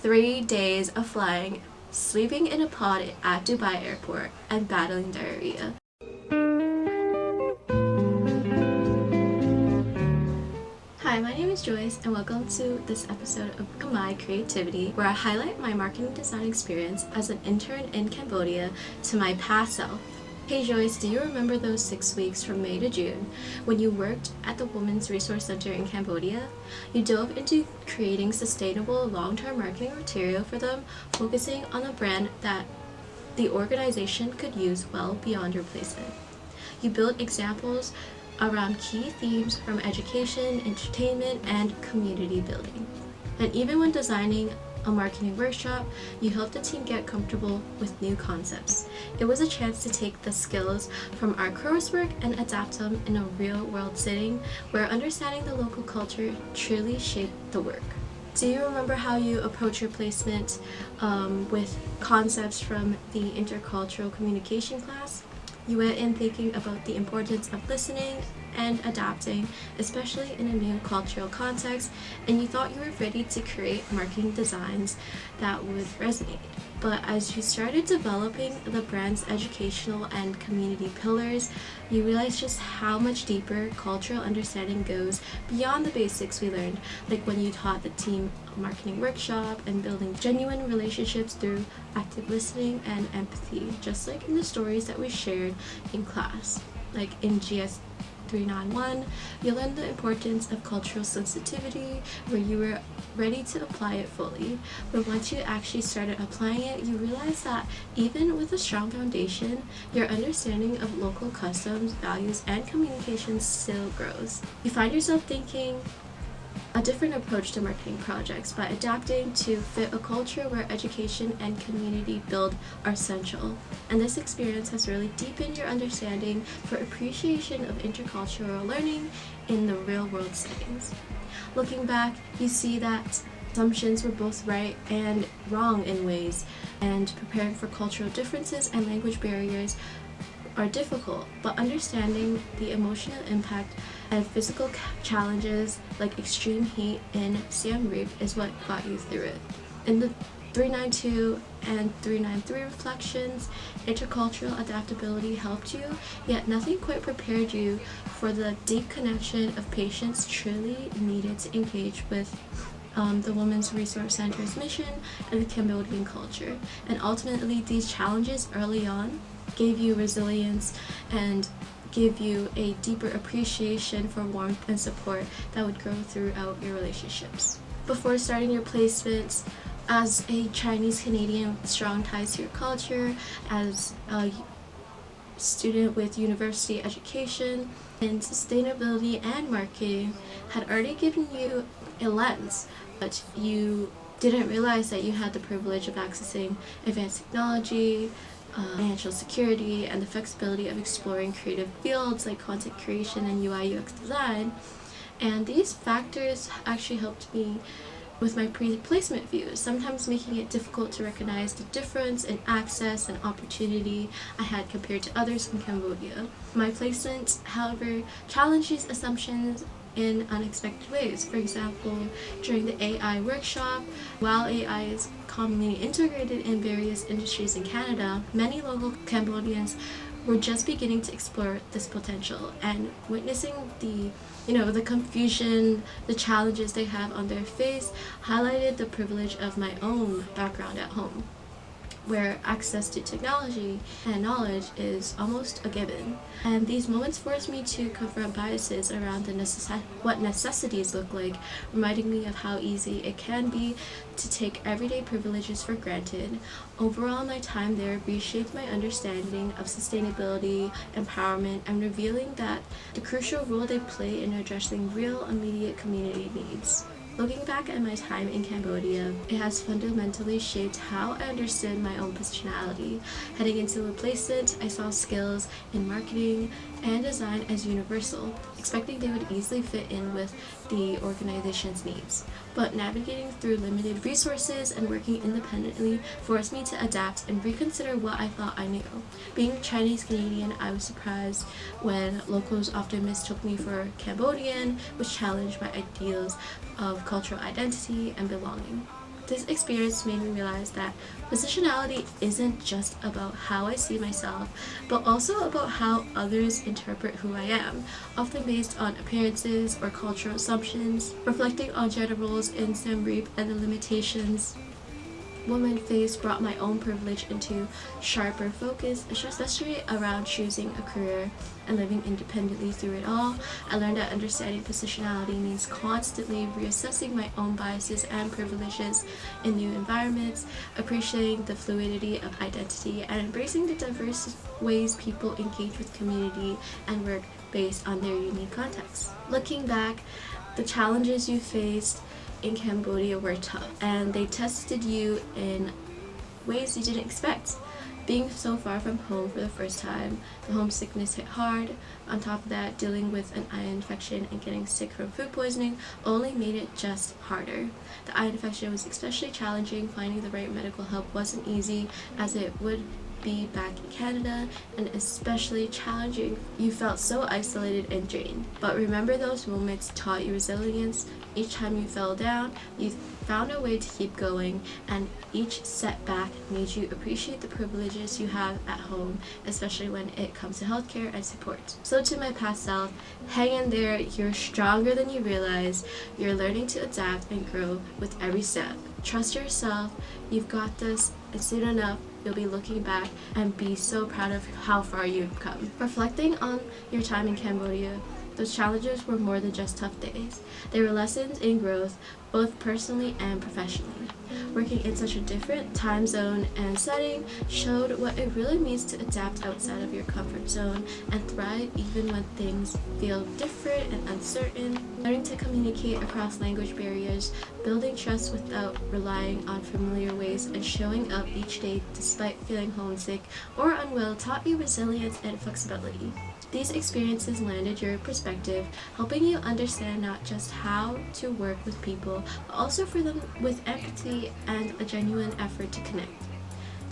3 days of flying, sleeping in a pod at Dubai airport, and battling diarrhea. Hi, my name is Joyce, and welcome to this episode of Khmer Creativity, where I highlight my marketing design experience as an intern in Cambodia to my past self. Hey Joyce, do you remember those 6 weeks from May to June when you worked at the Women's Resource Center in Cambodia? You dove into creating sustainable long-term marketing material for them, focusing on a brand that the organization could use well beyond replacement. You built examples around key themes from education, entertainment, and community building. And even when designing a marketing workshop, you helped the team get comfortable with new concepts. It was a chance to take the skills from our coursework and adapt them in a real-world setting where understanding the local culture truly shaped the work. Do you remember how you approach your placement with concepts from the intercultural communication class? You went in thinking about the importance of listening and adapting, especially in a new cultural context, and you thought you were ready to create marketing designs that would resonate. But as you started developing the brand's educational and community pillars, you realized just how much deeper cultural understanding goes beyond the basics we learned, like when you taught the team a marketing workshop and building genuine relationships through active listening and empathy, just like in the stories that we shared in class. Like in GS 391, you learned the importance of cultural sensitivity, where you were ready to apply it fully. But once you actually started applying it, you realized that even with a strong foundation, your understanding of local customs, values, and communication still grows. You find yourself thinking a different approach to marketing projects by adapting to fit a culture where education and community build are essential. And this experience has really deepened your understanding for appreciation of intercultural learning in the real-world settings. Looking back, you see that assumptions were both right and wrong in ways, and preparing for cultural differences and language barriers are difficult, but understanding the emotional impact and physical challenges like extreme heat in Siem is what got you through it. In the 392 and 393 reflections, intercultural adaptability helped you, yet nothing quite prepared you for the deep connection of patients truly needed to engage with the Women's Resource Center's mission and the Cambodian culture. And ultimately, these challenges early on gave you resilience and give you a deeper appreciation for warmth and support that would grow throughout your relationships. Before starting your placements, as a Chinese Canadian with strong ties to your culture, as a student with university education, and sustainability and marketing had already given you a lens, but you didn't realize that you had the privilege of accessing advanced technology, financial security, and the flexibility of exploring creative fields like content creation and UI UX design. And these factors actually helped me with my pre-placement views, sometimes making it difficult to recognize the difference in access and opportunity I had compared to others in Cambodia. My placement, however, challenged these assumptions in unexpected ways. For example, during the AI workshop, while AI is commonly integrated in various industries in Canada, many local Cambodians were just beginning to explore this potential, and witnessing the confusion, the challenges they have on their face highlighted the privilege of my own background at home, where access to technology and knowledge is almost a given. And these moments forced me to confront biases around what necessities look like, reminding me of how easy it can be to take everyday privileges for granted. Overall, my time there reshaped my understanding of sustainability, empowerment, and revealing that the crucial role they play in addressing real immediate community needs. Looking back at my time in Cambodia, it has fundamentally shaped how I understood my own personality. Heading into a placement, I saw skills in marketing and design as universal, expecting they would easily fit in with the organization's needs. But navigating through limited resources and working independently forced me to adapt and reconsider what I thought I knew. Being Chinese Canadian, I was surprised when locals often mistook me for Cambodian, which challenged my ideals of cultural identity and belonging. This experience made me realize that positionality isn't just about how I see myself, but also about how others interpret who I am, often based on appearances or cultural assumptions. Reflecting on gender roles in Siem Reap and the limitations woman face brought my own privilege into sharper focus, especially around choosing a career and living independently through it all. I learned that understanding positionality means constantly reassessing my own biases and privileges in new environments, appreciating the fluidity of identity, and embracing the diverse ways people engage with community and work based on their unique contexts. Looking back, the challenges you faced in Cambodia were tough, and they tested you in ways you didn't expect. Being so far from home for the first time, the homesickness hit hard. On top of that, dealing with an eye infection and getting sick from food poisoning only made it just harder. The eye infection was especially challenging. Finding the right medical help wasn't easy, as it would be back in Canada, and especially challenging. You felt so isolated and drained. But remember, those moments taught you resilience. Each time you fell down, you found a way to keep going, and each setback made you appreciate the privileges you have at home, especially when it comes to healthcare and support. So to my past self, hang in there. You're stronger than you realize. You're learning to adapt and grow with every step. Trust yourself. You've got this, and soon enough, you'll be looking back and be so proud of how far you've come. Reflecting on your time in Cambodia, those challenges were more than just tough days. They were lessons in growth, both personally and professionally. Working in such a different time zone and setting showed what it really means to adapt outside of your comfort zone and thrive even when things feel different and uncertain. Learning to communicate across language barriers, building trust without relying on familiar ways, and showing up each day despite feeling homesick or unwell taught you resilience and flexibility. These experiences landed your perspective, helping you understand not just how to work with people, but also for them with empathy and a genuine effort to connect.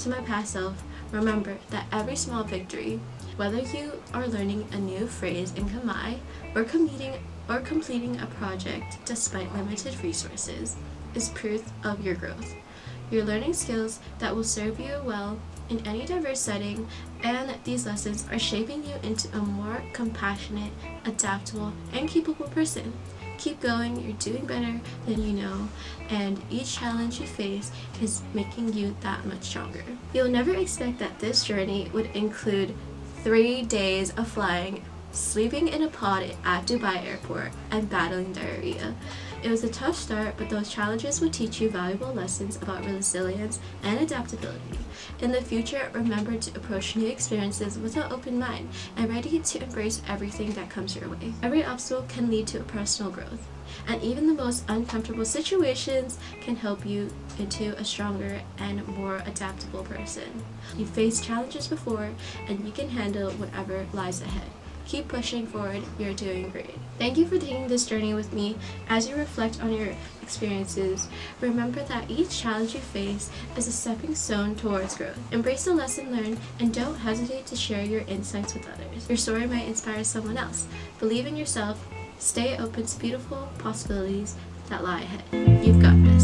To my past self, remember that every small victory, whether you are learning a new phrase in Khmer or completing a project despite limited resources, is proof of your growth. You're learning skills that will serve you well in any diverse setting, and these lessons are shaping you into a more compassionate, adaptable, and capable person. Keep going, you're doing better than you know, and each challenge you face is making you that much stronger. You'll never expect that this journey would include 3 days of flying, sleeping in a pod at Dubai airport, and battling diarrhea. It was a tough start, but those challenges would teach you valuable lessons about resilience and adaptability. In the future, remember to approach new experiences with an open mind and ready to embrace everything that comes your way. Every obstacle can lead to a personal growth, and even the most uncomfortable situations can help you into a stronger and more adaptable person. You've faced challenges before, and you can handle whatever lies ahead. Keep pushing forward, you're doing great. Thank you for taking this journey with me. As you reflect on your experiences, remember that each challenge you face is a stepping stone towards growth. Embrace the lesson learned and don't hesitate to share your insights with others. Your story might inspire someone else. Believe in yourself, stay open to beautiful possibilities that lie ahead. You've got this.